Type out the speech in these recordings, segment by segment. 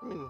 I mean,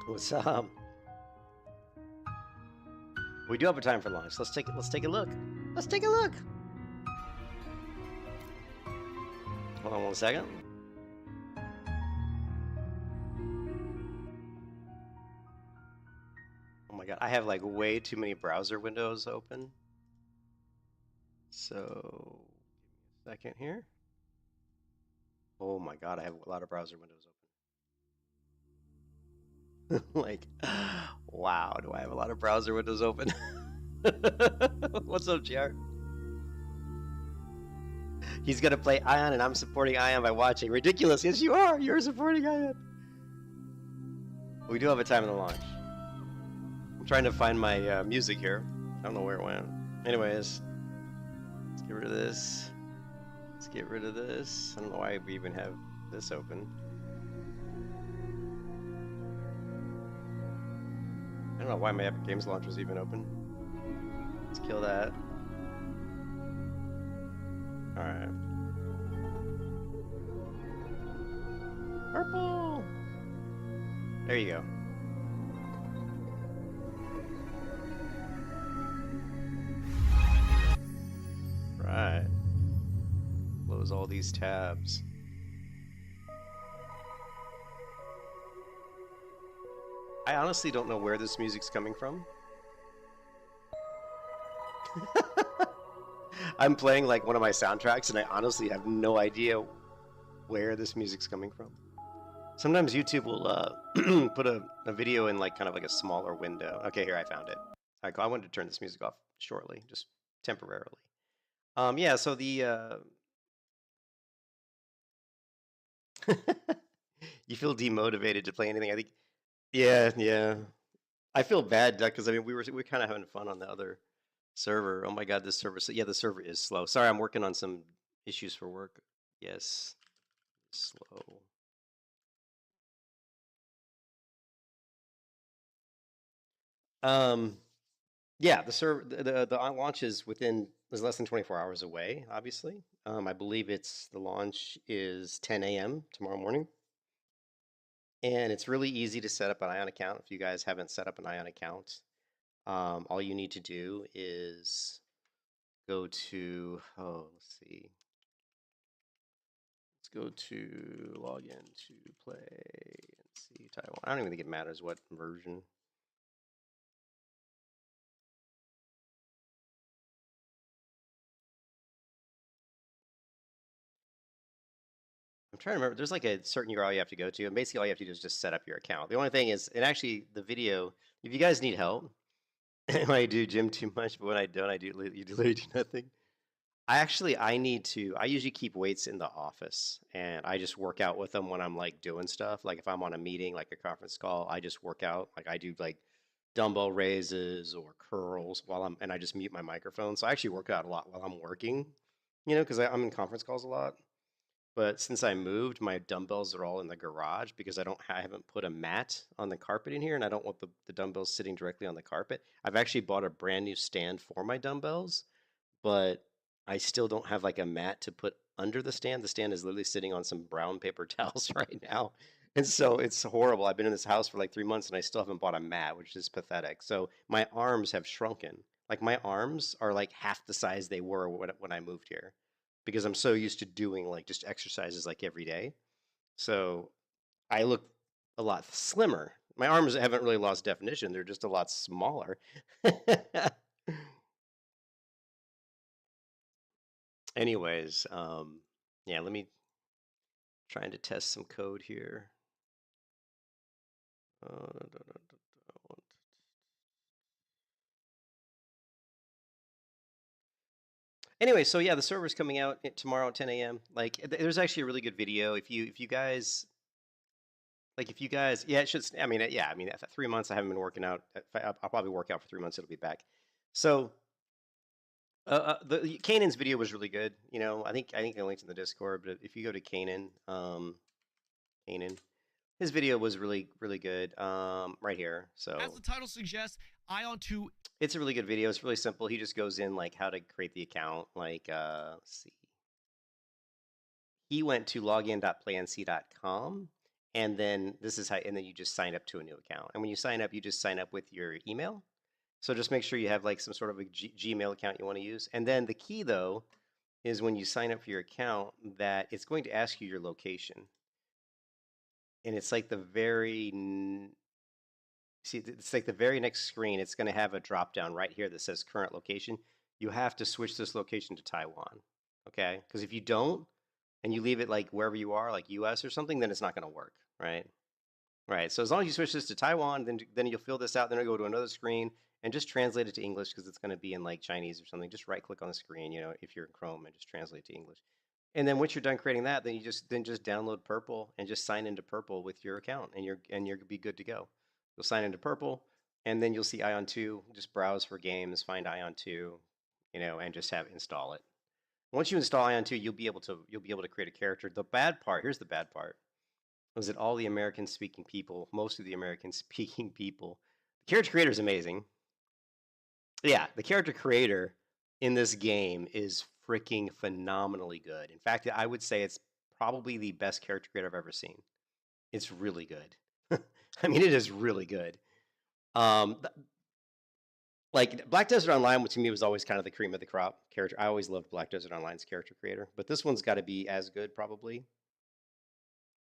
what's up? We do have a time for launch. Let's take a look. Let's take a look. Hold on 1 second. Oh my god, I have like way too many browser windows open. So give me a second here. Oh my god, I have a lot of browser windows open. Like, wow, do I have a lot of browser windows open? What's up, GR? He's gonna play Aion, and I'm supporting Aion by watching. Ridiculous! Yes, you are. You're supporting Aion. We do have a time in the launch. I'm trying to find my music here. I don't know where it went. Anyways, let's get rid of this. Let's get rid of this. I don't know why we even have this open. I don't know why my Epic Games launch was even open. Let's kill that. Alright. Purple! There you go. all these tabs. I honestly don't know where this music's coming from. I'm playing like one of my soundtracks, and I honestly have no idea where this music's coming from. Sometimes YouTube will put a video in like kind of like a smaller window. Okay, here I found it. All right, cool. I wanted to turn this music off shortly, just temporarily. Yeah. So the you feel demotivated to play anything. I think. Yeah, yeah. I feel bad because I mean we were kind of having fun on the other server. Oh my God, this server. So yeah, the server is slow. Sorry, I'm working on some issues for work. Yes, slow. Um, yeah, the server the launch is less than 24 hours away. Obviously, I believe the launch is 10 a.m. tomorrow morning, and it's really easy to set up an Ion account. If you guys haven't set up an Ion account, all you need to do is go to let's see. Let's go to log in to play and see Taiwan. I don't even think it matters what version. I'm trying to remember. There's like a certain URL you have to go to, and basically all you have to do is just set up your account. The only thing is, and actually the video, if you guys need help, I do gym too much, but when I don't, you literally do nothing. I usually keep weights in the office, and I just work out with them when I'm like doing stuff. Like if I'm on a meeting, like a conference call, I just work out. Like I do like dumbbell raises or curls and I just mute my microphone. So I actually work out a lot while I'm working, because I'm in conference calls a lot. But since I moved, my dumbbells are all in the garage because I haven't put a mat on the carpet in here, and I don't want the dumbbells sitting directly on the carpet. I've actually bought a brand new stand for my dumbbells, but I still don't have like a mat to put under the stand. The stand is literally sitting on some brown paper towels right now. And so it's horrible. I've been in this house for like 3 months and I still haven't bought a mat, which is pathetic. So my arms have shrunken. Like my arms are like half the size they were when I moved here because I'm so used to doing like just exercises like every day. So I look a lot slimmer. My arms haven't really lost definition. They're just a lot smaller. Anyways, yeah, let me trying to test some code here. Anyway, so yeah, the server's coming out tomorrow at 10 a.m. Like, there's actually a really good video. If you guys yeah, it should. I mean, yeah, I mean, after 3 months, I haven't been working out. I'll probably work out for 3 months. It'll be back. So, the Kanan's video was really good. I think I linked in the Discord. But if you go to Kanan, Kanan, his video was really really good. Right here. So as the title suggests, Aion 2. It's a really good video. It's really simple. He just goes in like how to create the account. Like, let's see. He went to login.plaync.com, and then and then you just sign up to a new account. And when you sign up, you just sign up with your email. So just make sure you have like some sort of a Gmail account you want to use. And then the key though is when you sign up for your account that it's going to ask you your location. And it's like it's like the very next screen. It's going to have a drop down right here that says current location. You have to switch this location to Taiwan, okay? Because if you don't, and you leave it like wherever you are, like US or something, then it's not going to work, right? Right. So as long as you switch this to Taiwan, then you'll fill this out. Then it'll go to another screen and just translate it to English because it's going to be in like Chinese or something. Just right click on the screen, if you're in Chrome, and just translate it to English. And then once you're done creating that, then you just download Purple and just sign into Purple with your account, and you'll be good to go. You'll sign into Purple, and then you'll see Aion 2. Just browse for games, find Aion 2, and just install it. Once you install Aion 2, you'll be able to create a character. The bad part, here's the bad part, was that all the American speaking people, most of the American speaking people, the character creator is amazing. Yeah, the character creator in this game is freaking phenomenally good. In fact, I would say it's probably the best character creator I've ever seen. It's really good. I mean, it is really good. Like Black Desert Online, to me was always kind of the cream of the crop character. I always loved Black Desert Online's character creator, but this one's got to be as good probably.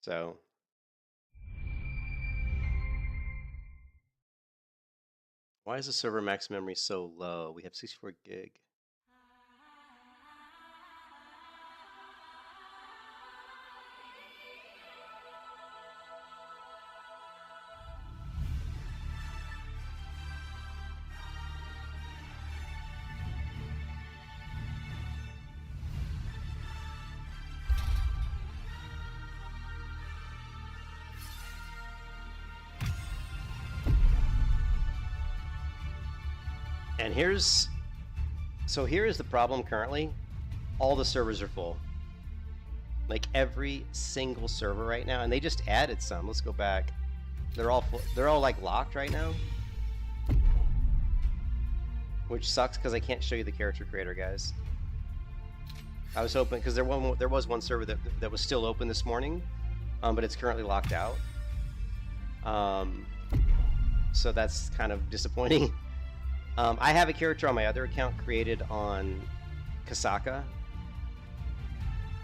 So why is the server max memory so low? We have 64 gig. And here is the problem currently. All the servers are full. Like every single server right now, and they just added some. Let's go back. They're all full, they're all like locked right now, which sucks because I can't show you the character creator, guys. I was hoping because there was one server that was still open this morning, but it's currently locked out. So that's kind of disappointing. I have a character on my other account created on Kasaka.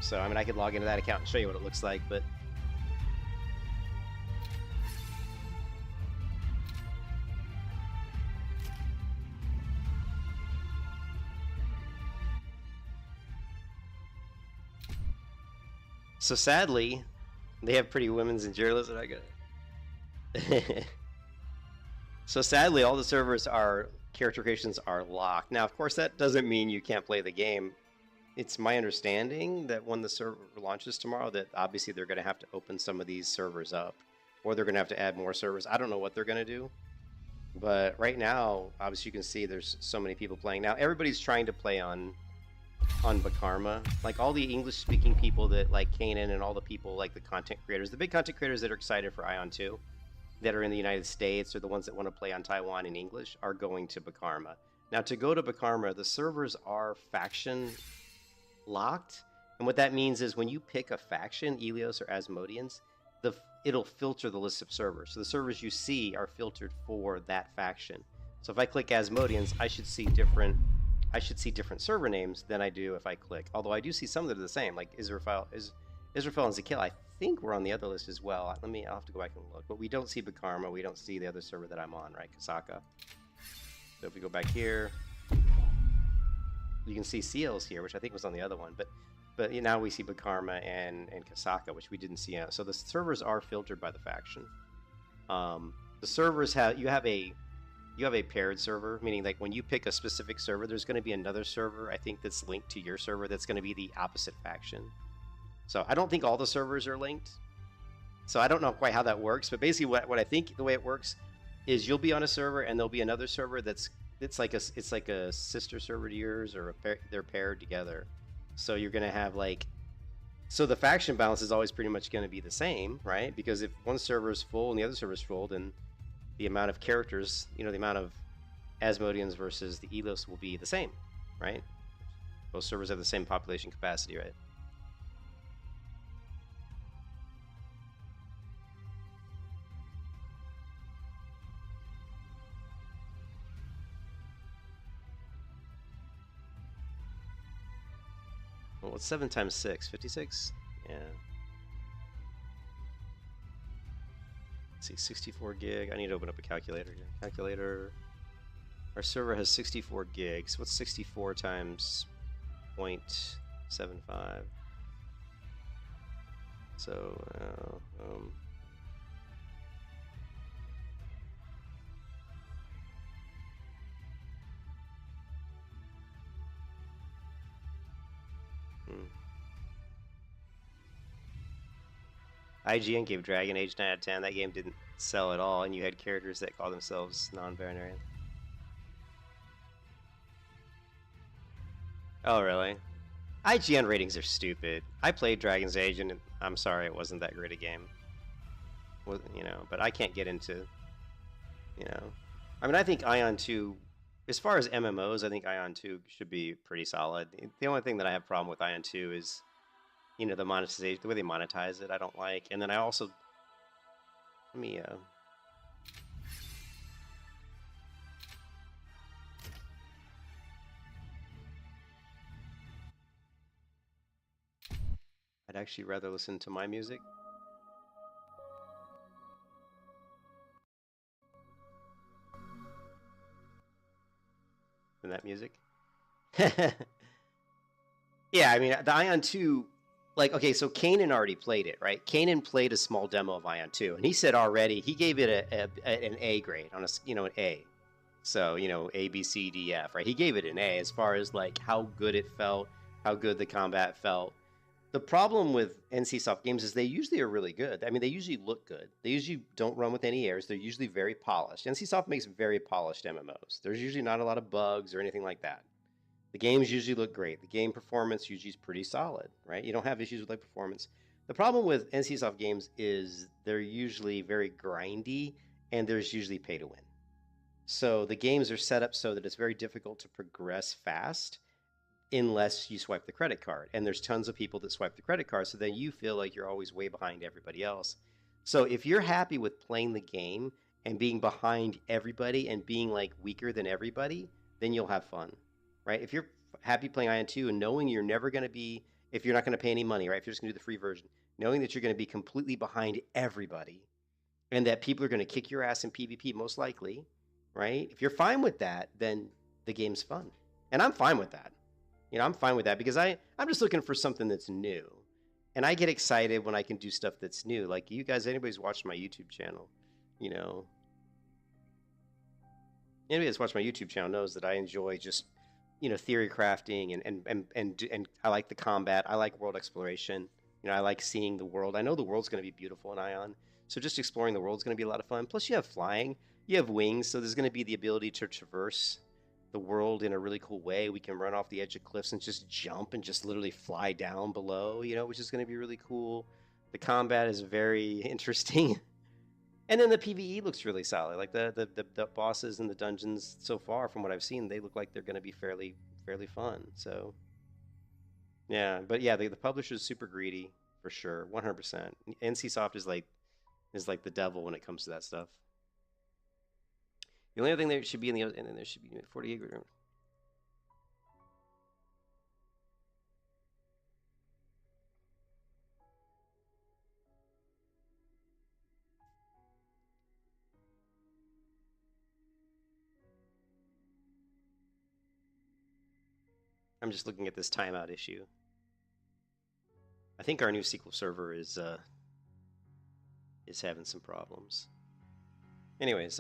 So, I mean, I could log into that account and show you what it looks like, but... So sadly, they have pretty women's and journalists, and I got So sadly, all the servers character creations are locked. Now, of course, that doesn't mean you can't play the game. It's my understanding that when the server launches tomorrow, that obviously they're going to have to open some of these servers up, or they're going to have to add more servers. I don't know what they're going to do, but right now, obviously, you can see there's so many people playing. Now, everybody's trying to play on Bakarma. Like all the English-speaking people that like Kanan and all the people like the content creators, the big content creators that are excited for Aion 2, that are in the United States, or the ones that want to play on Taiwan in English, are going to Bakarma. Now, to go to Bakarma, the servers are faction locked, and what that means is when you pick a faction, Elios or Asmodeans, it'll filter the list of servers. So the servers you see are filtered for that faction. So if I click Asmodeans, I should see different server names than I do if I click. Although I do see some that are the same, like Israfel and Zakil. I think we're on the other list as well. I'll have to go back and look. But we don't see Bakarma. We don't see the other server that I'm on, right? Kasaka. So if we go back here, you can see Seals here, which I think was on the other one. But now we see Bakarma and Kasaka, which we didn't see. So the servers are filtered by the faction. The servers you have a paired server, meaning like when you pick a specific server, there's going to be another server, I think, that's linked to your server that's going to be the opposite faction. So I don't think all the servers are linked. So I don't know quite how that works, but basically what I think the way it works is you'll be on a server and there'll be another server it's like a sister server to yours, or they're paired together. So you're going to have so the faction balance is always pretty much going to be the same, right? Because if one server is full and the other server is full, then the amount of characters, the amount of Asmodeans versus the Elos will be the same, right? Both servers have the same population capacity, right? Well, what's 7 times 6? 56? Yeah. Let's see, 64 gig. I need to open up a calculator here. Calculator. Our server has 64 gigs. What's 64 times 0.75? So, IGN gave Dragon Age 9 out of 10. That game didn't sell at all, and you had characters that call themselves non-binary. Oh, really? IGN ratings are stupid. I played Dragon's Age, and I'm sorry, it wasn't that great a game. Well, but I can't get into, I mean, I think Aion 2, as far as MMOs, I think Aion 2 should be pretty solid. The only thing that I have a problem with Aion 2 is, the monetization, the way they monetize it, I don't like. And then I also, let me, I'd actually rather listen to my music than that music. Yeah, I mean, the Ion 2, like, okay, so Kanan already played it, right? Kanan played a small demo of Ion 2, and he said already, he gave it an A grade on an A. So, A, B, C, D, F, right? He gave it an A as far as, like, how good it felt, how good the combat felt. The problem with NCSoft games is they usually are really good. I mean, they usually look good. They usually don't run with any errors. They're usually very polished. NCSoft makes very polished MMOs. There's usually not a lot of bugs or anything like that. The games usually look great. The game performance usually is pretty solid, right? You don't have issues with like performance. The problem with NCSoft games is they're usually very grindy and there's usually pay to win. So the games are set up so that it's very difficult to progress fast unless you swipe the credit card. And there's tons of people that swipe the credit card, so then you feel like you're always way behind everybody else. So if you're happy with playing the game and being behind everybody and being like weaker than everybody, then you'll have fun, right? If you're happy playing Ion 2 and knowing you're never going to be, if you're not going to pay any money, right? If you're just going to do the free version, knowing that you're going to be completely behind everybody and that people are going to kick your ass in PvP most likely, right? If you're fine with that, then the game's fun. And I'm fine with that. I'm fine with that because I'm just looking for something that's new. And I get excited when I can do stuff that's new. Like you guys, anybody's watched my YouTube channel, anybody that's watched my YouTube channel knows that I enjoy just, theory crafting and I like the combat. I like world exploration. I like seeing the world. I know the world's going to be beautiful in Aion. So just exploring the world is going to be a lot of fun. Plus you have flying, you have wings. So there's going to be the ability to traverse the world in a really cool way. We can run off the edge of cliffs and just jump and just literally fly down below, which is going to be really cool. The combat is very interesting. And then the PvE looks really solid. Like the bosses and the dungeons so far, from what I've seen, they look like they're going to be fairly fun. So yeah, but yeah, the publisher's super greedy for sure, 100%. NCSoft is like the devil when it comes to that stuff. The only other thing there should be and then there should be 40 gig room. I'm just looking at this timeout issue. I think our new SQL server is having some problems. Anyways,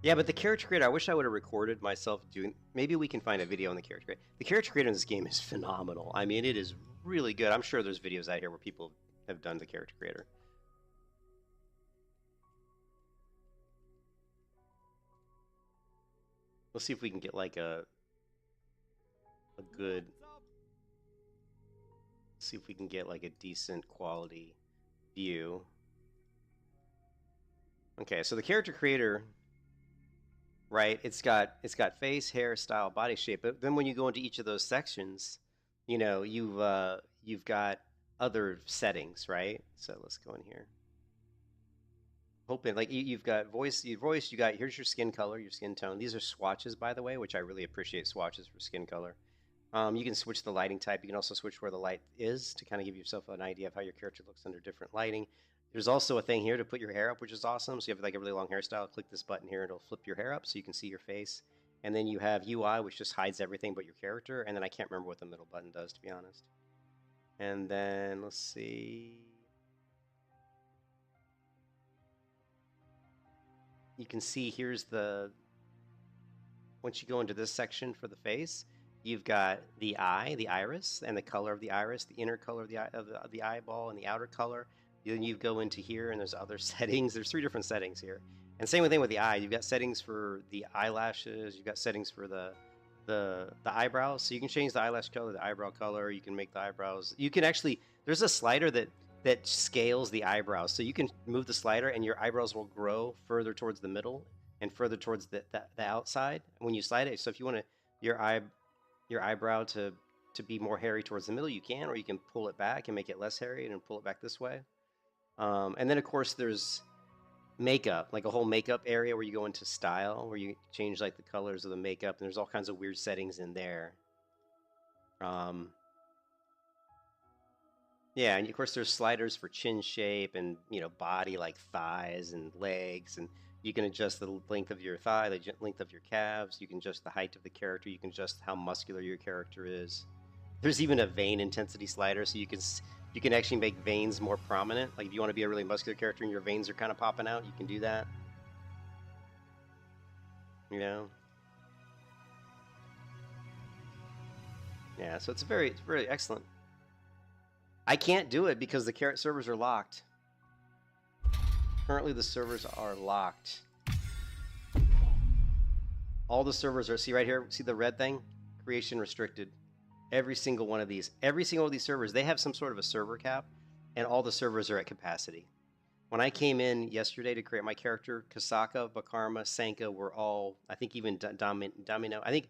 yeah, but the character creator, I wish I would have recorded myself doing. Maybe we can find a video on the character creator. The character creator in this game is phenomenal. I mean, it is really good. I'm sure there's videos out here where people have done the character creator. We'll see if we can get like a good. See if we can get like a decent quality view. Okay, so the character creator, right? It's got face, hair, style, body shape. But then when you go into each of those sections, you've got other settings, right? So let's go in here. Hoping like you've got voice. You got here's your skin color, your skin tone. These are swatches, by the way, which I really appreciate swatches for skin color. You can switch the lighting type. You can also switch where the light is to kind of give yourself an idea of how your character looks under different lighting. There's also a thing here to put your hair up, which is awesome. So you have like a really long hairstyle. Click this button here, it'll flip your hair up so you can see your face. And then you have UI, which just hides everything but your character. And then I can't remember what the middle button does, to be honest. And then let's see. You can see here's the. Once you go into this section for the face, you've got the eye, the iris, and the color of the iris, the inner color of the eyeball, and the outer color. Then you go into here, and there's other settings. There's 3 different settings here. And same thing with the eye. You've got settings for the eyelashes. You've got settings for the eyebrows. So you can change the eyelash color, the eyebrow color. You can make the eyebrows. You can actually. There's a slider that scales the eyebrows. So you can move the slider, and your eyebrows will grow further towards the middle and further towards the outside when you slide it. So if you want your eyebrow to be more hairy towards the middle, you can, or you can pull it back and make it less hairy and pull it back this way. And then of course there's makeup, like a whole makeup area where you go into style, where you change like the colors of the makeup, and there's all kinds of weird settings in there. Um, yeah, and of course there's sliders for chin shape and body like thighs and legs, and you can adjust the length of your thigh, the length of your calves. You can adjust the height of the character. You can adjust how muscular your character is. There's even a vein intensity slider, so you can actually make veins more prominent. Like if you want to be a really muscular character and your veins are kind of popping out, you can do that. You know? Yeah, so it's very excellent. I can't do it because the carrot servers are locked. Currently, the servers are locked. All the servers are, see right here, see the red thing? Creation restricted. Every single one of these servers, they have some sort of a server cap, and all the servers are at capacity. When I came in yesterday to create my character, Kasaka, Bakarma, Sanka were all, I think even Domino, I think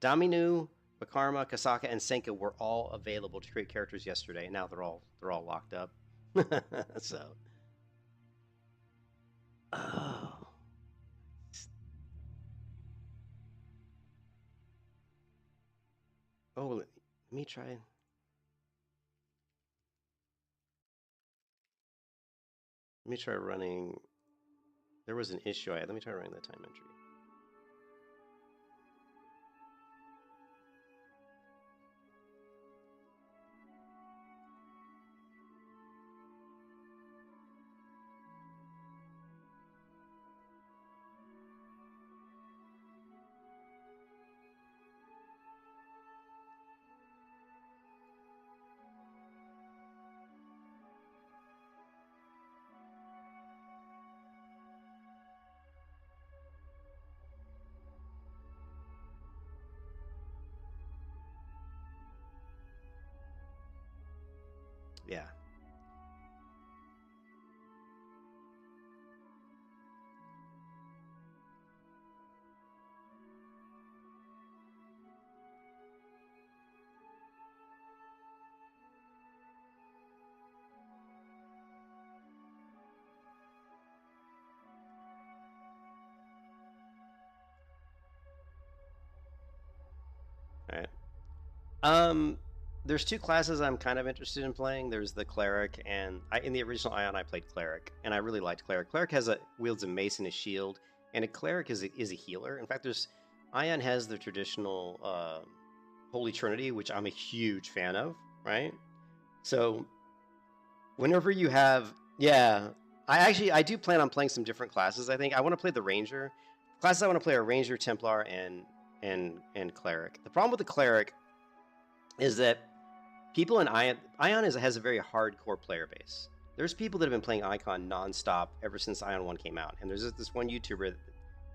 Daminu, Bakarma, Kasaka, and Senka were all available to create characters yesterday, and now they're all locked up. So, oh, let me try. Let me try running. There was an issue. Let me try running the time entry. Yeah. All right. There's two classes I'm kind of interested in playing. There's the cleric, and in the original Ion I played cleric, and I really liked cleric. Cleric wields a mace and a shield, and a cleric is a healer. In fact, Ion has the traditional Holy Trinity, which I'm a huge fan of. Right. So whenever you have, yeah, I do plan on playing some different classes. I think I want to play the ranger. Classes I want to play are ranger, templar, and cleric. The problem with the cleric is that people in Ion has a very hardcore player base. There's people that have been playing Icon nonstop ever since Ion 1 came out. And there's this one YouTuber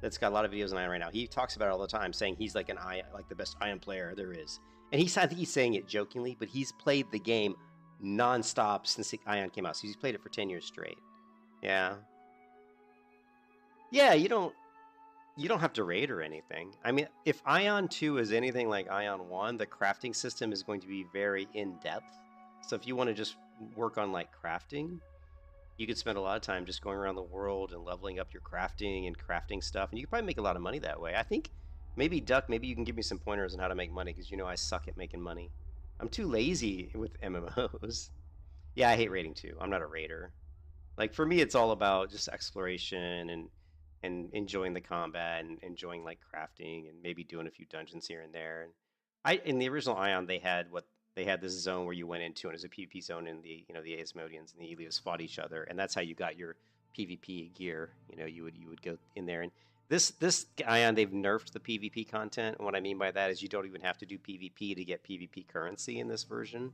that's got a lot of videos on Ion right now. He talks about it all the time, saying he's like the best Ion player there is. And I think he's saying it jokingly, but he's played the game nonstop since Ion came out. So he's played it for 10 years straight. Yeah. Yeah, you don't have to raid or anything. I mean, if Ion 2 is anything like Ion 1, the crafting system is going to be very in-depth. So if you want to just work on like crafting, you could spend a lot of time just going around the world and leveling up your crafting and crafting stuff, and you could probably make a lot of money that way. I think maybe Duck, maybe you can give me some pointers on how to make money, because I suck at making money. I'm too lazy with MMOs. Yeah, I hate raiding too. I'm not a raider. Like for me, it's all about just exploration and enjoying the combat and enjoying like crafting and maybe doing a few dungeons here and there. And in the original Ion, they had this zone where you went into, and it was a PvP zone, and the Asmodeans and the Elios fought each other, and that's how you got your PvP gear. You would go in there, and this Ion, they've nerfed the PvP content. And what I mean by that is you don't even have to do PvP to get PvP currency in this version.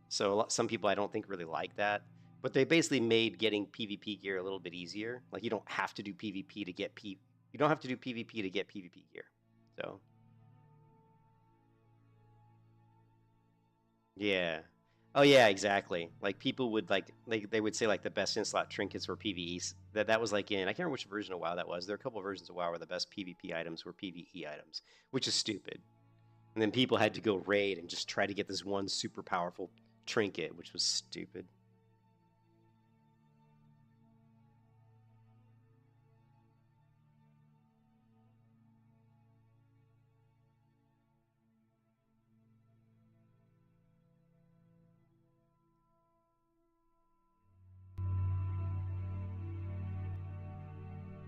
So some people I don't think really like that. But they basically made getting PvP gear a little bit easier. Like you don't have to do PvP to get you don't have to do PvP to get PvP gear. So yeah. Oh yeah, exactly. Like people would they would say like the best in-slot trinkets were PvEs. That was like in, I can't remember which version of WoW that was. There are a couple of versions of WoW where the best PvP items were PvE items, which is stupid. And then people had to go raid and just try to get this one super powerful trinket, which was stupid.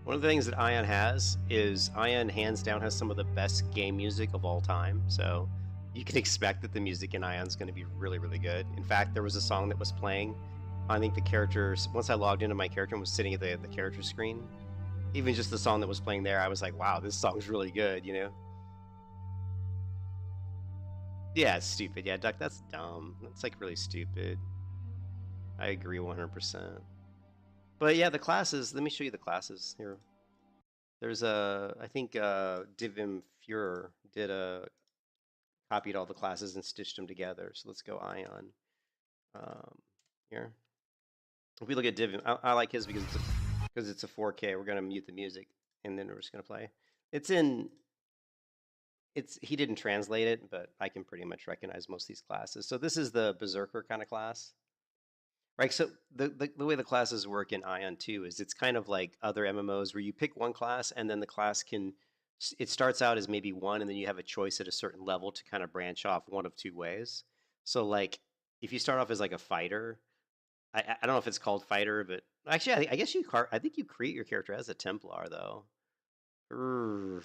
One of the things that Aion has is Aion hands down has some of the best game music of all time. So you can expect that the music in Aion is going to be really, really good. In fact, there was a song that was playing. I think the characters, once I logged into my character and was sitting at the character screen, even just the song that was playing there, I was like, wow, this song's really good, you know? Yeah, it's stupid. Yeah, Duck, that's dumb. That's like really stupid. I agree 100%. But yeah, the classes, let me show you the classes here. There's I think Divim Führer did copied all the classes and stitched them together. So let's go Aion here. If we look at Divim, I like his because it's a 4K. We're gonna mute the music and then we're just gonna play. He didn't translate it, but I can pretty much recognize most of these classes. So this is the Berserker kind of class. Right, so the way the classes work in Ion 2 is it's kind of like other MMOs where you pick one class and then the class it starts out as maybe one and then you have a choice at a certain level to kind of branch off one of two ways. So like if you start off as like a fighter, I don't know if it's called fighter, but actually I guess I think you create your character as a Templar though. Urgh.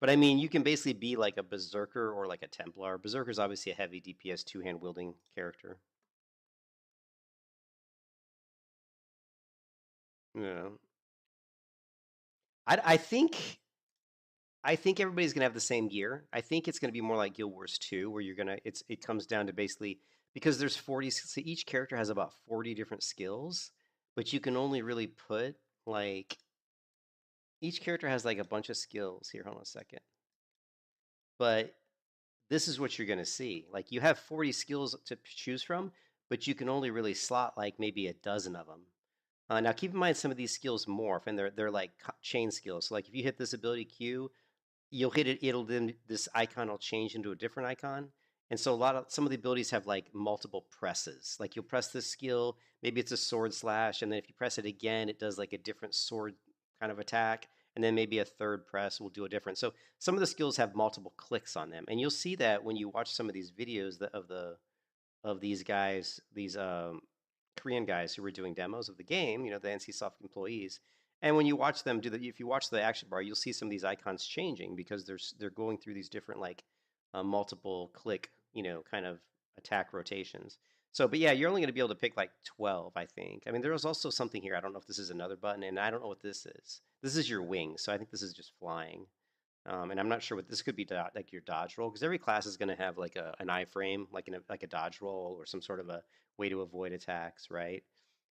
But I mean, you can basically be like a Berserker or like a Templar. Berserker's obviously a heavy DPS two-hand wielding character. Yeah. I think everybody's gonna have the same gear. I think it's gonna be more like Guild Wars 2, where it comes down to basically because there's 40, so each character has about 40 different skills, but you can only really put like each character has like a bunch of skills. Here, hold on a second. But this is what you're gonna see. Like you have 40 skills to choose from, but you can only really slot like maybe a dozen of them. Now keep in mind some of these skills morph, and they're like chain skills. So like if you hit this ability Q, you'll hit it, it'll then this icon will change into a different icon. And so some of the abilities have like multiple presses. Like you'll press this skill, maybe it's a sword slash, and then if you press it again, it does like a different sword kind of attack. And then maybe a third press will do a different. So some of the skills have multiple clicks on them. And you'll see that when you watch some of these videos of these guys, these Korean guys who were doing demos of the game, the NCSoft employees. And when you watch them if you watch the action bar, you'll see some of these icons changing because they're going through these different like multiple click, kind of attack rotations. So, but yeah, you're only going to be able to pick like 12, I think. I mean, there was also something here. I don't know if this is another button, and I don't know what this is. This is your wings, so I think this is just flying. And I'm not sure what this could be, like your dodge roll, because every class is going to have like an iframe, like a dodge roll or some sort of a way to avoid attacks, right?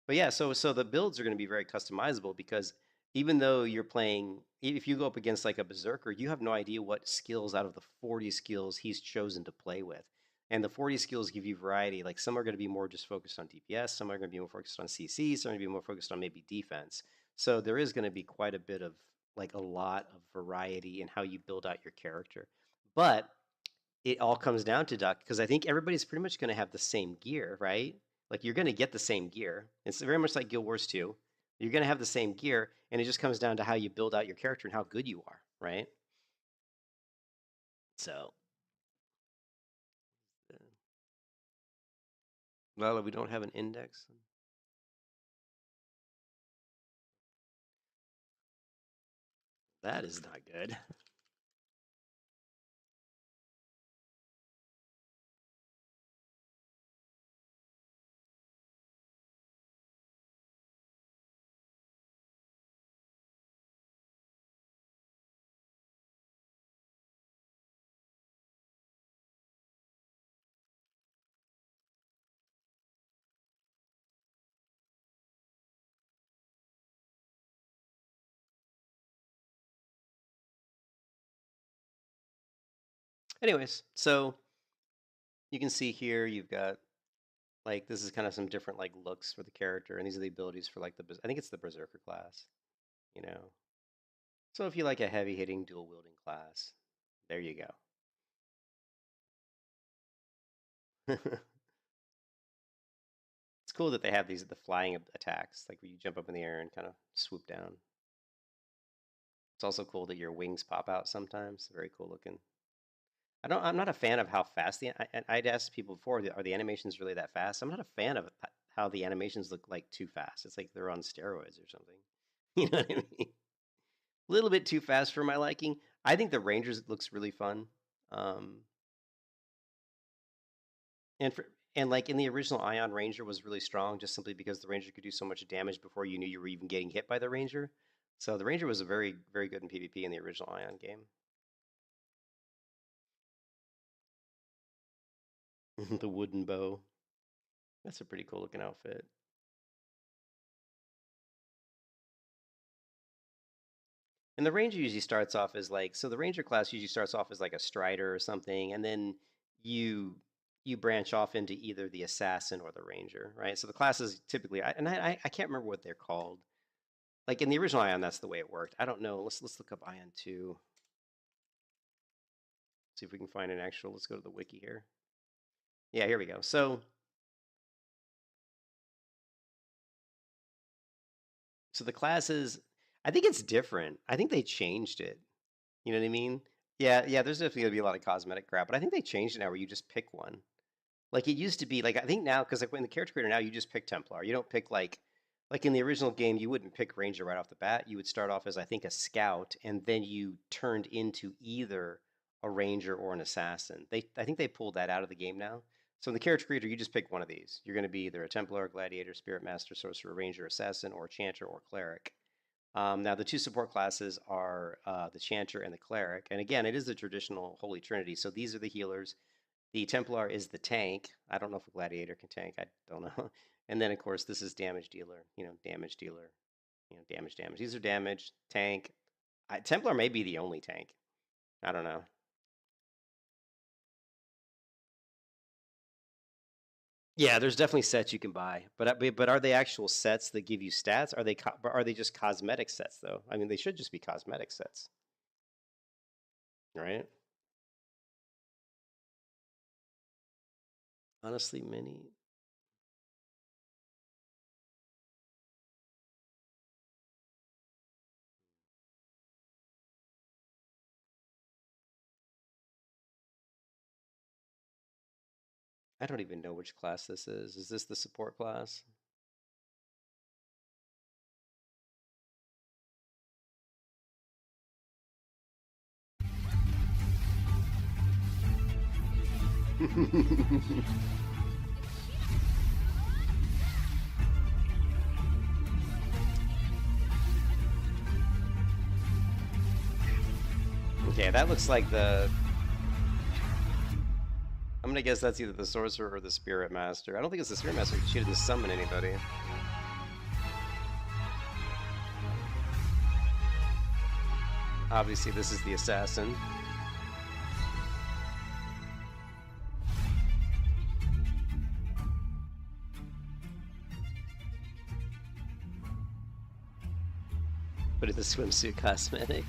But yeah, so the builds are going to be very customizable because even though you're playing, if you go up against like a berserker, you have no idea what skills out of the 40 skills he's chosen to play with. And the 40 skills give you variety. Like some are going to be more just focused on DPS, some are going to be more focused on CC, some are going to be more focused on maybe defense. So there is going to be quite a bit of like a lot of variety in how you build out your character. But it all comes down to Duck because I think everybody's pretty much going to have the same gear, right? Like you're going to get the same gear. It's very much like Guild Wars 2. You're going to have the same gear, and it just comes down to how you build out your character and how good you are, right? So, Lala, we don't have an index. That is not good. Anyways, so you can see here you've got like this is kind of some different like looks for the character, and these are the abilities for like I think it's the Berserker class, you know. So if you like a heavy hitting dual wielding class, there you go. It's cool that they have the flying attacks, like where you jump up in the air and kind of swoop down. It's also cool that your wings pop out sometimes. Very cool looking. I'm not a fan of how fast I'd asked people before, are the animations really that fast? I'm not a fan of how the animations look like too fast. It's like they're on steroids or something. You know what I mean? A little bit too fast for my liking. I think the Rangers looks really fun. Um, and for and like in the original Ion, Ranger was really strong just simply because the Ranger could do so much damage before you knew you were even getting hit by the Ranger. So the Ranger was a very, very good in PvP in the original Ion game. The wooden bow. That's a pretty cool looking outfit. And the Ranger usually starts off as like, so the Ranger class usually starts off as like a Strider or something, and then you you branch off into either the Assassin or the Ranger, right? So the classes typically, I can't remember what they're called. Like in the original Ion, that's the way it worked. I don't know. Let's look up Ion 2. See if we can find an actual. Let's go to the wiki here. Yeah, here we go. So the classes, I think it's different. I think they changed it. You know what I mean? Yeah, yeah. There's definitely gonna be a lot of cosmetic crap, but I think they changed it now where you just pick one. Like it used to be, like I think now, because like in the character creator now, you just pick Templar. You don't pick like in the original game, you wouldn't pick Ranger right off the bat. You would start off as I think a scout, and then you turned into either a Ranger or an assassin. I think they pulled that out of the game now. So in the character creator, you just pick one of these. You're going to be either a Templar, Gladiator, Spirit Master, Sorcerer, Ranger, Assassin, or Chanter or Cleric. Now the two support classes are the Chanter and the Cleric, and again, it is the traditional Holy Trinity. So these are the healers. The Templar is the tank. I don't know if a Gladiator can tank. I don't know. And then, of course, this is damage dealer. Damage dealer. Damage, damage. These are damage, tank. Templar may be the only tank. I don't know. Yeah, there's definitely sets you can buy, but are they actual sets that give you stats? Are they just cosmetic sets though? I mean, they should just be cosmetic sets, right? Honestly, many. I don't even know which class this is. Is this the support class? Okay, that looks like the. I'm gonna guess that's either the sorcerer or the spirit master. I don't think it's the spirit master because she didn't summon anybody. Obviously, this is the assassin. But it's a swimsuit cosmetic.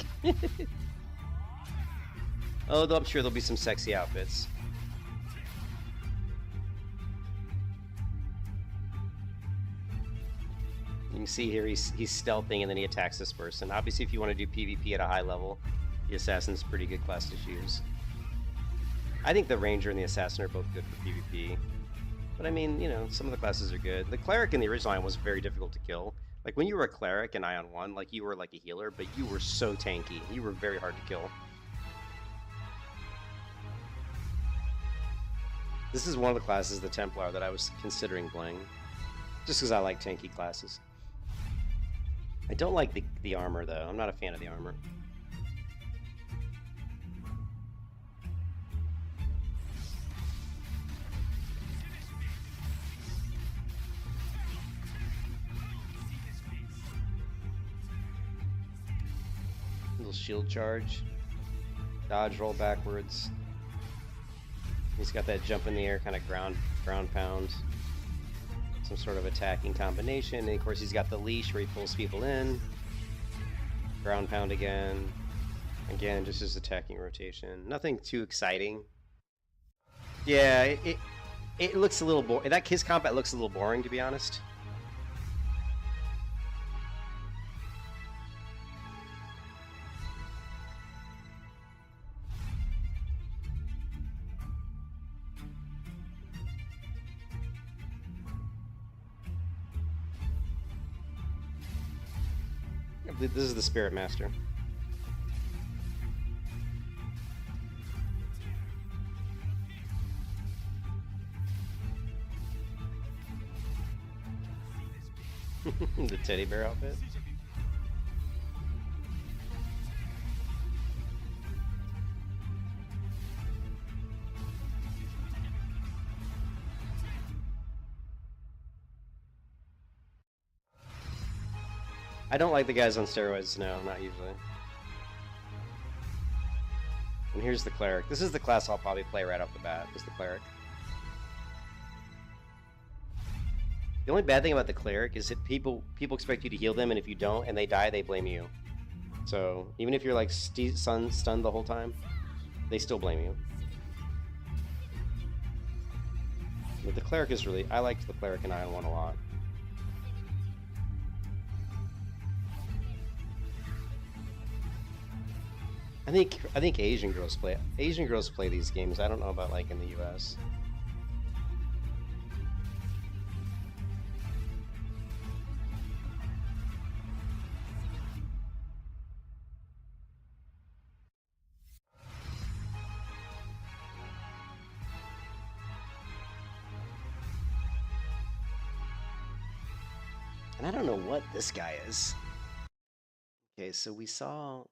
Oh, though I'm sure there'll be some sexy outfits. You can see here he's stealthing and then he attacks this person. Obviously, if you want to do PvP at a high level, the assassin's a pretty good class to choose. I think the ranger and the assassin are both good for PvP. But I mean, some of the classes are good. The cleric in the original Ion was very difficult to kill. Like when you were a cleric in Ion 1, like you were like a healer, but you were so tanky. You were very hard to kill. This is one of the classes, the Templar, that I was considering playing. Just because I like tanky classes. I don't like the armor, though. I'm not a fan of the armor. Little shield charge. Dodge, roll backwards. He's got that jump in the air, kind of ground pound. Some sort of attacking combination. And of course he's got the leash where he pulls people in. Ground pound again. Again, just his attacking rotation. Nothing too exciting. Yeah, it looks a little boring. His combat looks a little boring, to be honest. I believe this is the Spirit Master. The teddy bear outfit. I don't like the guys on steroids, no, not usually. And here's the cleric. This is the class I'll probably play right off the bat, is the cleric. The only bad thing about the cleric is that people expect you to heal them, and if you don't and they die, they blame you. So even if you're like stunned the whole time, they still blame you. But the cleric is really, I liked the cleric in Aion 1 a lot. I think Asian girls play these games. I don't know about like in the US. And I don't know what this guy is. Okay, so we saw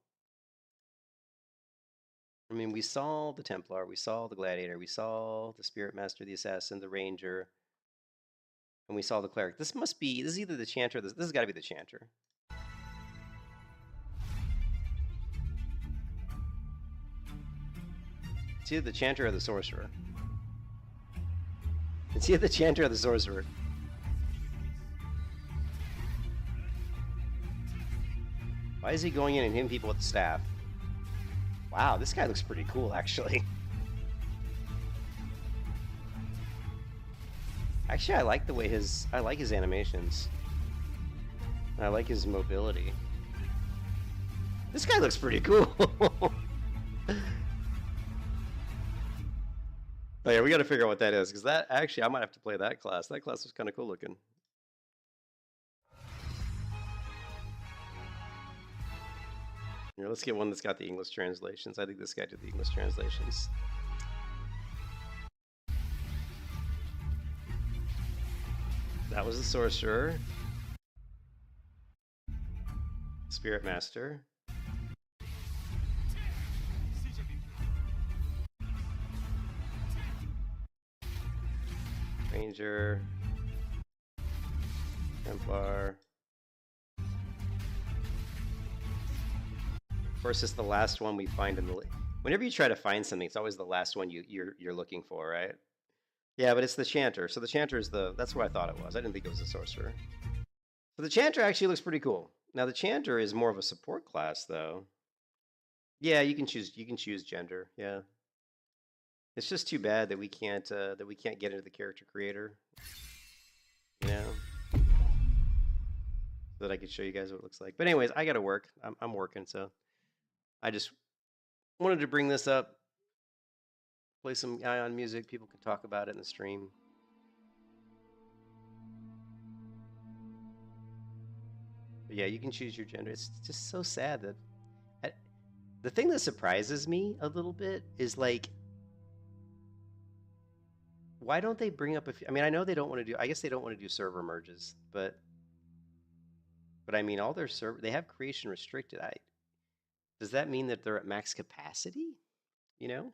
the Templar, we saw the Gladiator, we saw the Spirit Master, the Assassin, the Ranger, and we saw the Cleric. This is either the Chanter or this has got to be the Chanter. It's either the Chanter or the Sorcerer. It's either the Chanter or the Sorcerer. Why is he going in and hitting people with the staff? Wow, this guy looks pretty cool, actually. Actually, I like the way his animations. I like his mobility. This guy looks pretty cool. Oh yeah, we got to figure out what that is, because that actually I might have to play that class. That class was kind of cool looking. Here, let's get one that's got the English translations. I think this guy did the English translations. That was the Sorcerer. Spirit Master. Ranger. Templar. Of course, it's the last one we find in the. Whenever you try to find something, it's always the last one you're looking for, right? Yeah, but it's the Chanter. So the Chanter is that's what I thought it was. I didn't think it was a Sorcerer. So the Chanter actually looks pretty cool. Now the Chanter is more of a support class, though. Yeah, you can choose gender. Yeah. It's just too bad that we can't get into the character creator. You know. So that I could show you guys what it looks like. But anyways, I gotta work. I'm working, so. I just wanted to bring this up, play some Aion music. People can talk about it in the stream. But yeah, you can choose your gender. It's just so sad that the thing that surprises me a little bit is like, why don't they bring up I mean, I know they don't want to do. I guess they don't want to do server merges, but I mean, all their they have creation restricted. Does that mean that they're at max capacity? You know?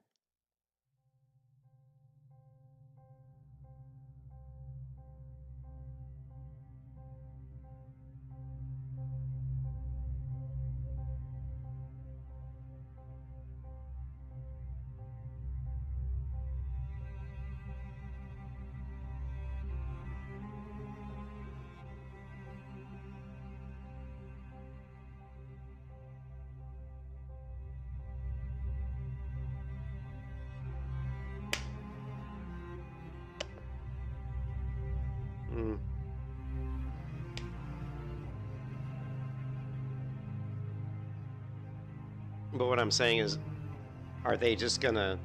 But what I'm saying is, are they just gonna?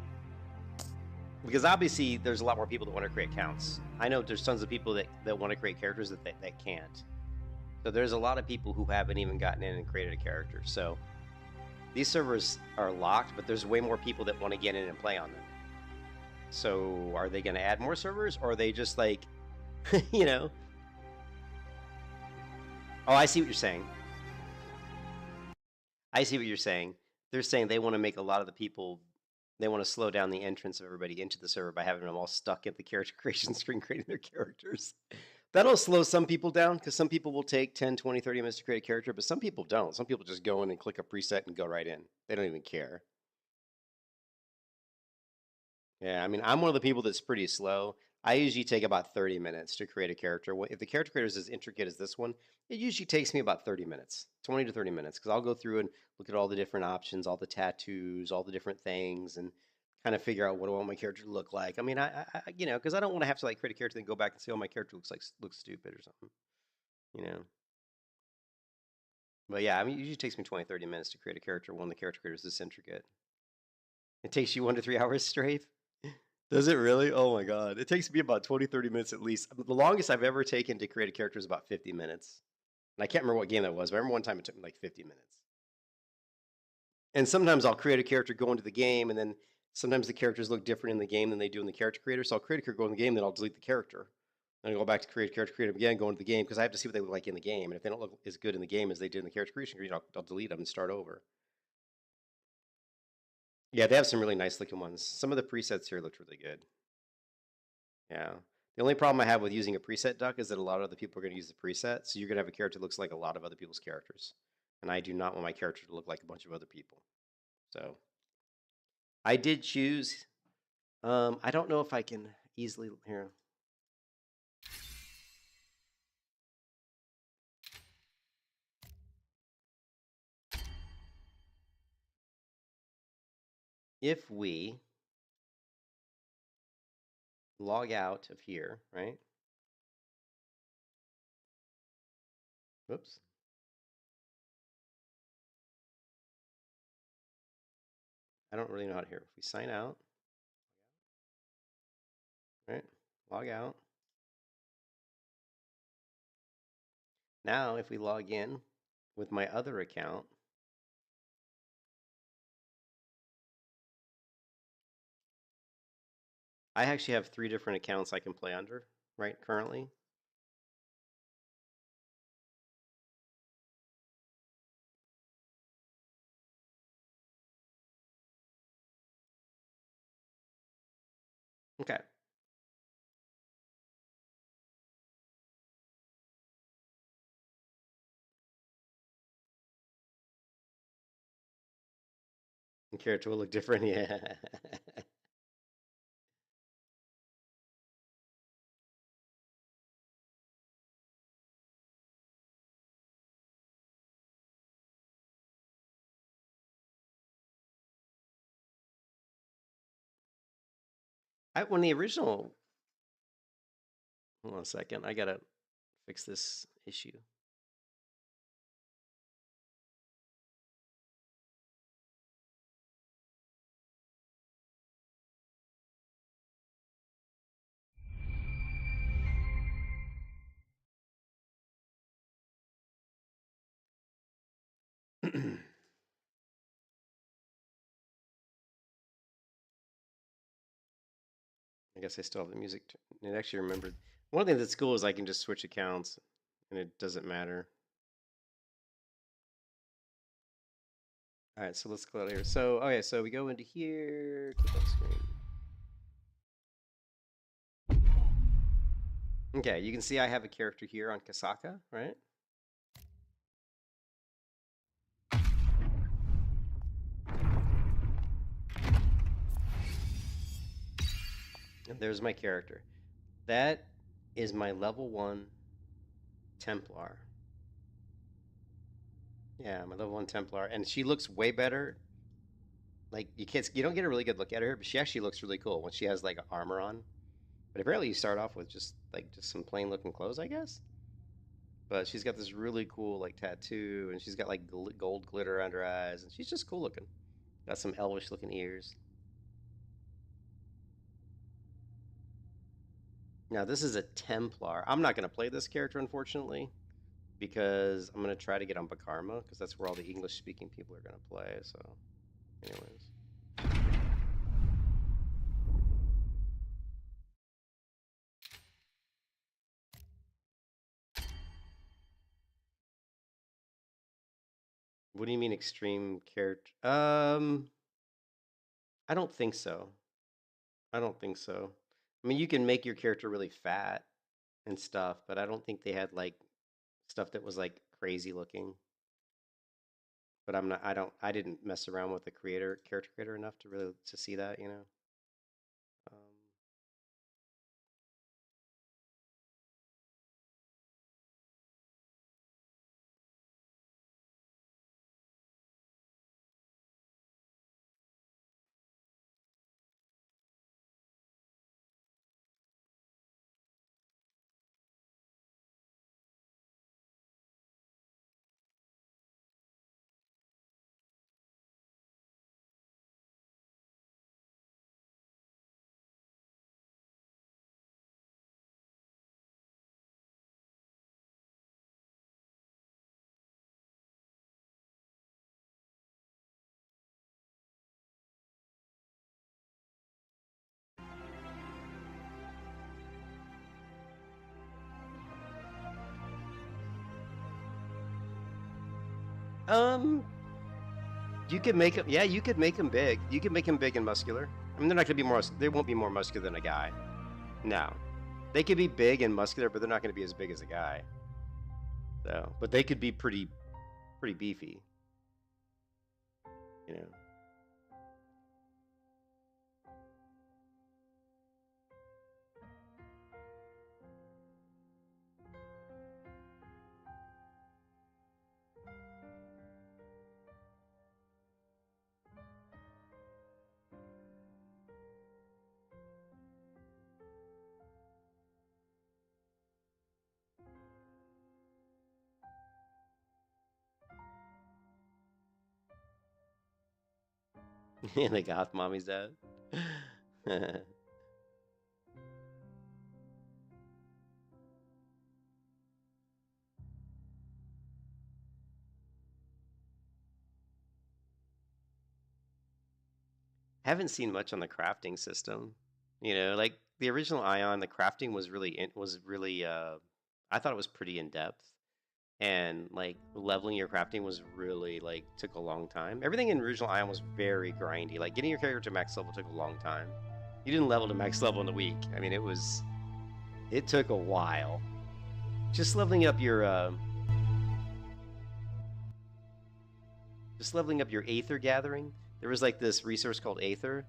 Because obviously there's a lot more people that want to create counts. I know there's tons of people that want to create characters that can't. So there's a lot of people who haven't even gotten in and created a character. So these servers are locked, but there's way more people that want to get in and play on them. So are they going to add more servers, or are they just like, you know? Oh, I see what you're saying. I see what you're saying. They're saying they want to make a lot of the people, they want to slow down the entrance of everybody into the server by having them all stuck at the character creation screen creating their characters. That'll slow some people down because some people will take 10, 20, 30 minutes to create a character, but some people don't. Some people just go in and click a preset and go right in. They don't even care. Yeah, I mean, I'm one of the people that's pretty slow. I usually take about 30 minutes to create a character. If the character creator is as intricate as this one, it usually takes me about 30 minutes, 20 to 30 minutes, because I'll go through and look at all the different options, all the tattoos, all the different things, and kind of figure out what I want my character to look like. I mean, you know, because I don't want to have to like create a character and go back and say, oh, my character looks stupid or something, you know. But yeah, I mean, it usually takes me 20, 30 minutes to create a character when the character creator is this intricate. It takes you 1 to 3 hours straight. Does it really? Oh my God. It takes me about 20, 30 minutes at least. The longest I've ever taken to create a character is about 50 minutes. And I can't remember what game that was, but I remember one time it took me like 50 minutes. And sometimes I'll create a character, go into the game, and then sometimes the characters look different in the game than they do in the character creator. So I'll create a character, go in the game, then I'll delete the character. Then I go back to create a character, create them again, go into the game, because I have to see what they look like in the game. And if they don't look as good in the game as they did in the character creation, I'll delete them and start over. Yeah, they have some really nice looking ones. Some of the presets here looked really good. Yeah. The only problem I have with using a preset duck is that a lot of other people are going to use the preset, so you're going to have a character that looks like a lot of other people's characters. And I do not want my character to look like a bunch of other people. So I did choose. I don't know if I can easily here. If we log out of here, right? Whoops. I don't really know how to hear. If we sign out, right? Log out. Now, if we log in with my other account, I actually have 3 different accounts I can play under, right, currently. Okay. And character will look different, yeah. When the original, hold on a second, I gotta fix this issue. I guess I still have the music. And actually remembered. One of the things that's cool is I can just switch accounts and it doesn't matter. All right, so let's go out here. So, okay, so we go into here, click on screen. Okay, you can see I have a character here on Kasaka, right? And there's my character. That is my level 1 Templar. Yeah, my level 1 Templar. And she looks way better. Like, you don't get a really good look at her, but she actually looks really cool when she has like armor on. But apparently you start off with just some plain looking clothes, I guess. But she's got this really cool like tattoo, and she's got like gold glitter under her eyes, and she's just cool looking. Got some elvish looking ears. Now this is a Templar. I'm not gonna play this character unfortunately, because I'm gonna try to get on Bakarma, because that's where all the English speaking people are gonna play. So, anyways. What do you mean extreme character? I don't think so. I don't think so. I mean, you can make your character really fat and stuff, but I don't think they had like stuff that was like crazy looking. But I'm not. I don't. I didn't mess around with the character creator enough to really to see that. You know. Um, you could make them. Yeah, you could make them big. You could make them big and muscular. I mean, they're not gonna be more. They won't be more muscular than a guy. No, they could be big and muscular, but they're not gonna be as big as a guy. So, but they could be pretty beefy. You know. The goth mommy's dad. Haven't seen much on the crafting system. You know, like the original Ion, the crafting was really I thought it was pretty in depth. And like leveling your crafting was really like took a long time. Everything in original Ion was very grindy. Like getting your character to max level took a long time. You didn't level to max level in a week. I mean, it took a while. Just leveling up your just leveling up your Aether gathering. There was like this resource called Aether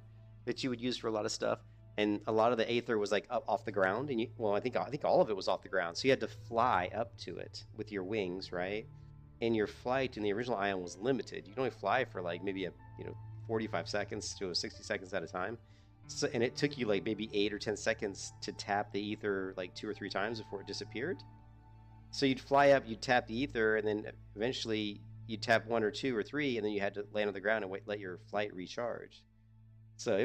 that you would use for a lot of stuff, and a lot of the Aether was like up off the ground, and I think all of it was off the ground. So you had to fly up to it with your wings, right? And your flight in the original Ion was limited. You could only fly for like maybe 45 seconds to 60 seconds at a time. So, and it took you like maybe 8 or 10 seconds to tap the Ether like 2 or 3 times before it disappeared. So you'd fly up, you'd tap the Ether, and then eventually you'd tap 1 or 2 or 3, and then you had to land on the ground and let your flight recharge. So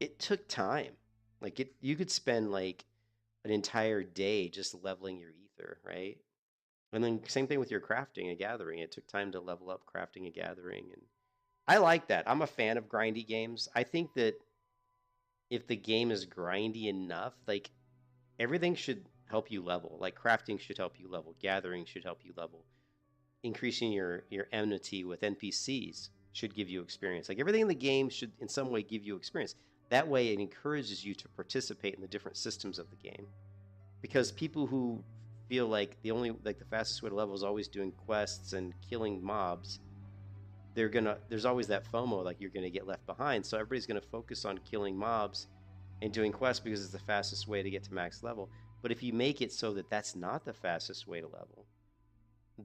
it took time. Like you could spend like an entire day just leveling your Ether, right? And then same thing with your crafting and gathering. It took time to level up crafting and gathering, and I like that. I'm a fan of grindy games. I think that if the game is grindy enough, like everything should help you level. Like crafting should help you level, gathering should help you level. Increasing your enmity with NPCs should give you experience. Like everything in the game should in some way give you experience. That way it encourages you to participate in the different systems of the game. Because people who feel like the fastest way to level is always doing quests and killing mobs, there's always that FOMO, like you're gonna get left behind. So everybody's gonna focus on killing mobs and doing quests because it's the fastest way to get to max level. But if you make it so that that's not the fastest way to level,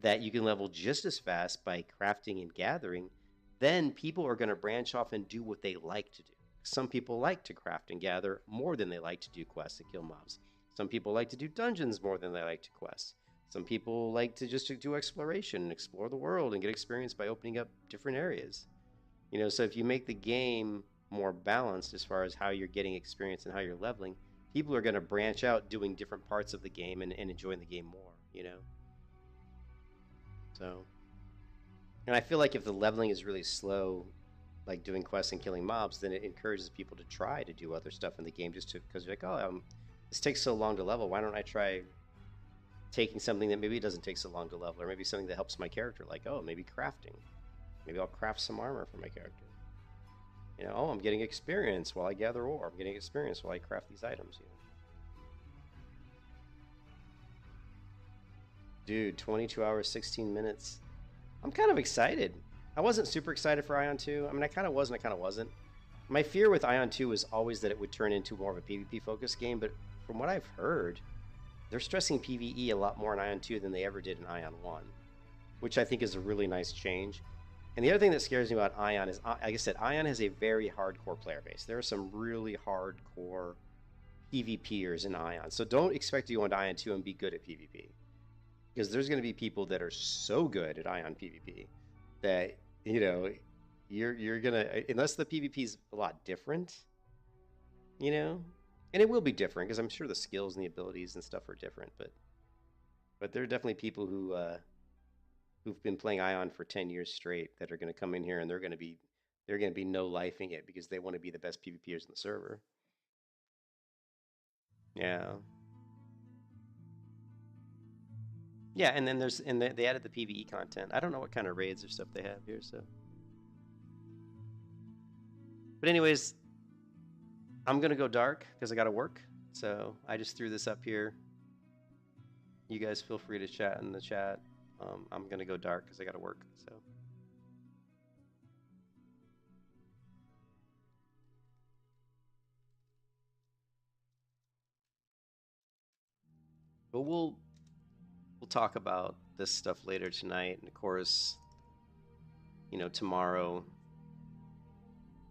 that you can level just as fast by crafting and gathering, then people are going to branch off and do what they like to do. Some people like to craft and gather more than they like to do quests and kill mobs. Some people like to do dungeons more than they like to quest. Some people like to just do exploration and explore the world and get experience by opening up different areas. So if you make the game more balanced as far as how you're getting experience and how you're leveling, people are going to branch out doing different parts of the game and enjoying the game more. So, and I feel like if the leveling is really slow, like doing quests and killing mobs, then it encourages people to try to do other stuff in the game just because you're like, oh, this takes so long to level. Why don't I try taking something that maybe doesn't take so long to level, or maybe something that helps my character, like, oh, maybe crafting. Maybe I'll craft some armor for my character. You know, oh, I'm getting experience while I gather ore. I'm getting experience while I craft these items. You know? Dude, 22 hours, 16 minutes. I'm kind of excited. I wasn't super excited for Aion 2. I mean, I kind of was and I kind of wasn't. My fear with Aion 2 was always that it would turn into more of a PvP-focused game, but from what I've heard, they're stressing PvE a lot more in Aion 2 than they ever did in Aion 1, which I think is a really nice change. And the other thing that scares me about Aion is, like I said, Aion has a very hardcore player base. There are some really hardcore PvPers in Aion. So don't expect to go into Aion 2 and be good at PvP. Because there's going to be people that are so good at Aion PvP that, you know, you're going to, unless the PvP is a lot different, you know, and it will be different because I'm sure the skills and the abilities and stuff are different, but there are definitely people who've been playing Aion for 10 years straight that are going to come in here and they're going to be no-lifing it because they want to be the best PvPers in the server. Yeah. Yeah, and then they added the PvE content. I don't know what kind of raids or stuff they have here, so. But anyways, I'm gonna go dark because I gotta work. So I just threw this up here. You guys feel free to chat in the chat. I'm gonna go dark because I gotta work. So. But we'll talk about this stuff later tonight, and of course, you know, tomorrow.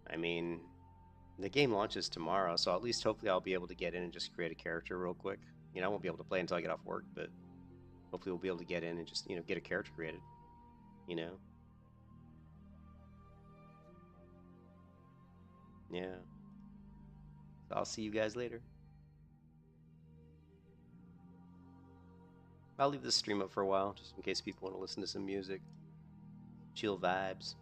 I mean, the game launches tomorrow, so at least hopefully I'll be able to get in and just create a character real quick. You know, I won't be able to play until I get off work, but hopefully we'll be able to get in and just, you know, get a character created. You know? Yeah. So I'll see you guys later. I'll leave this stream up for a while, just in case people want to listen to some music. Chill vibes.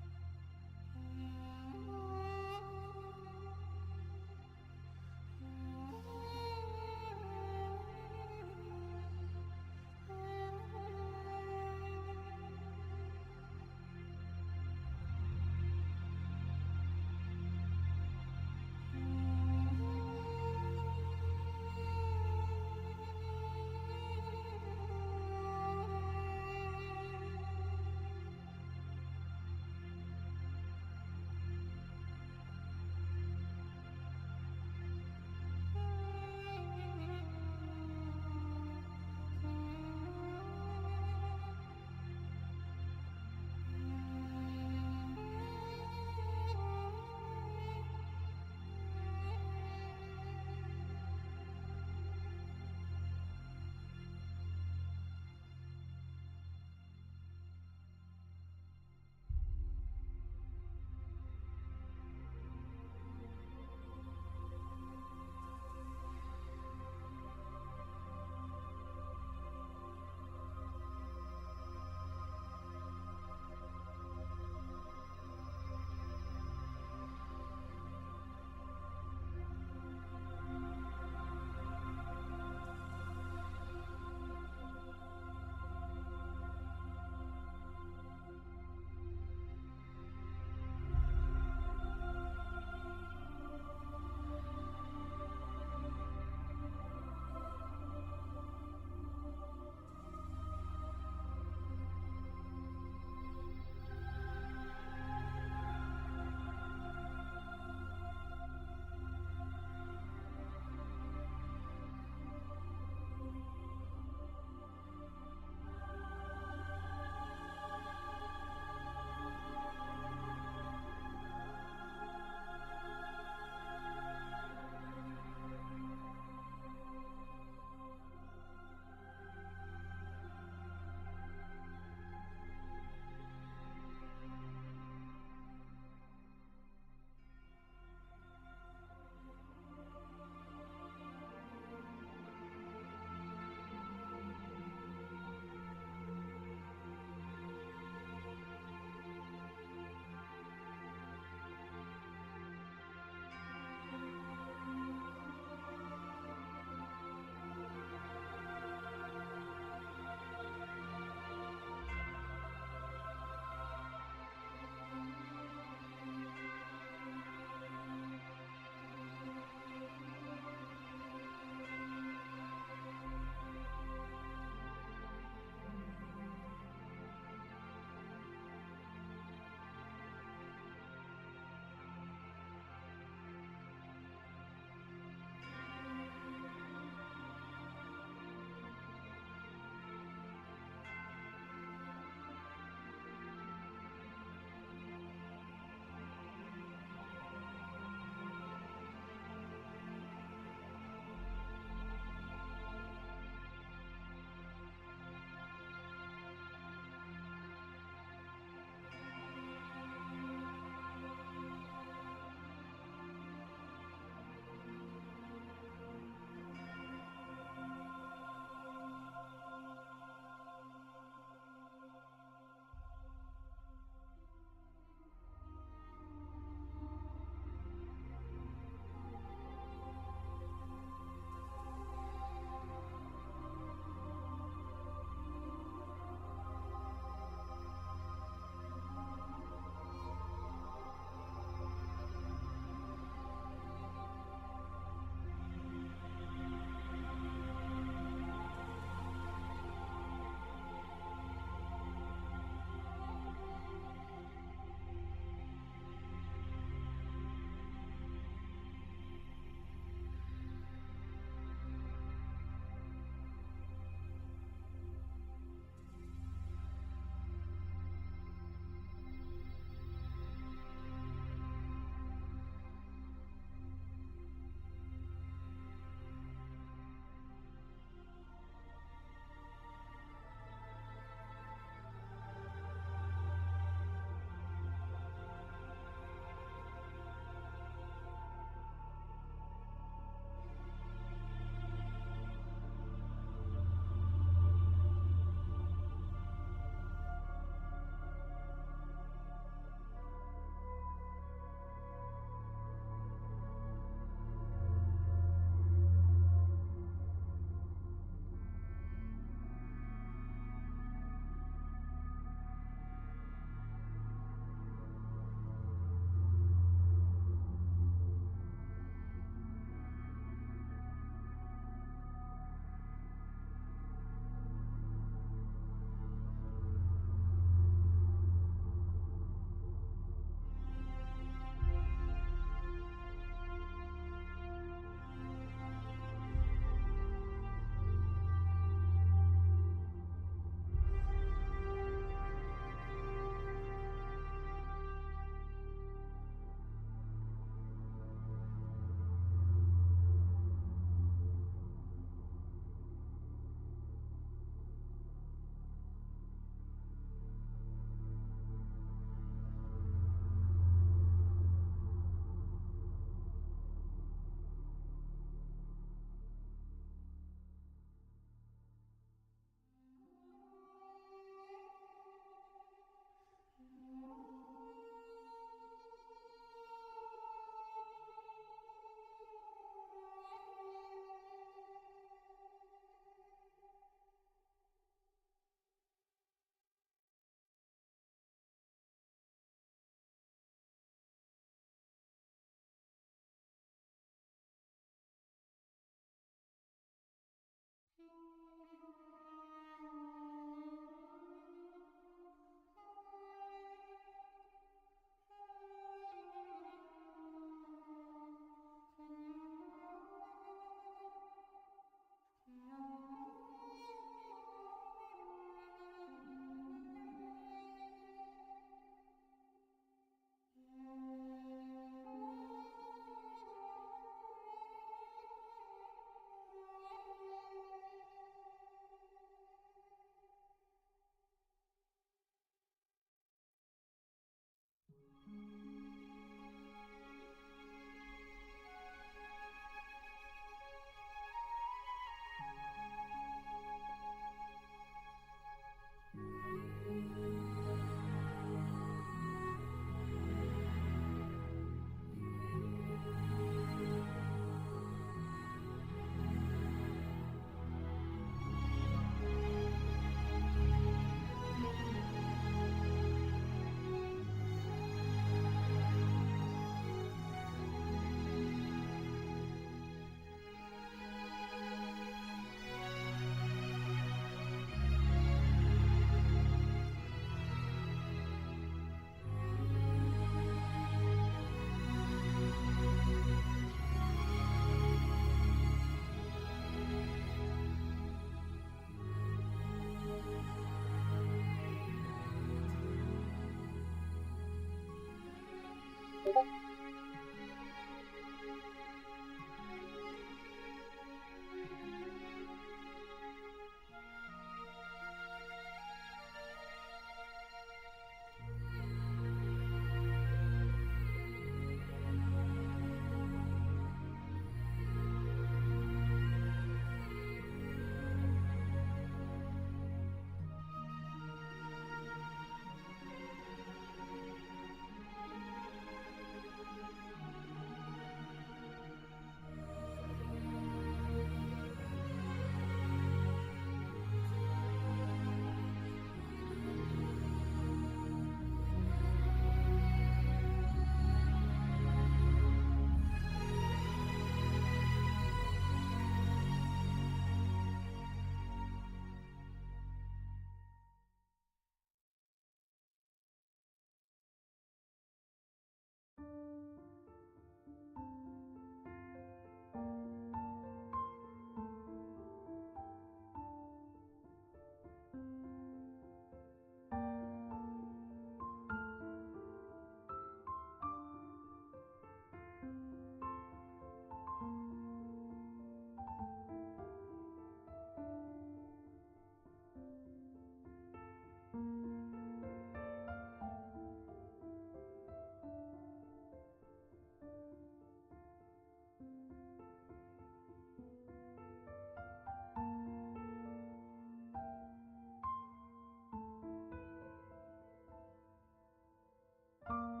you.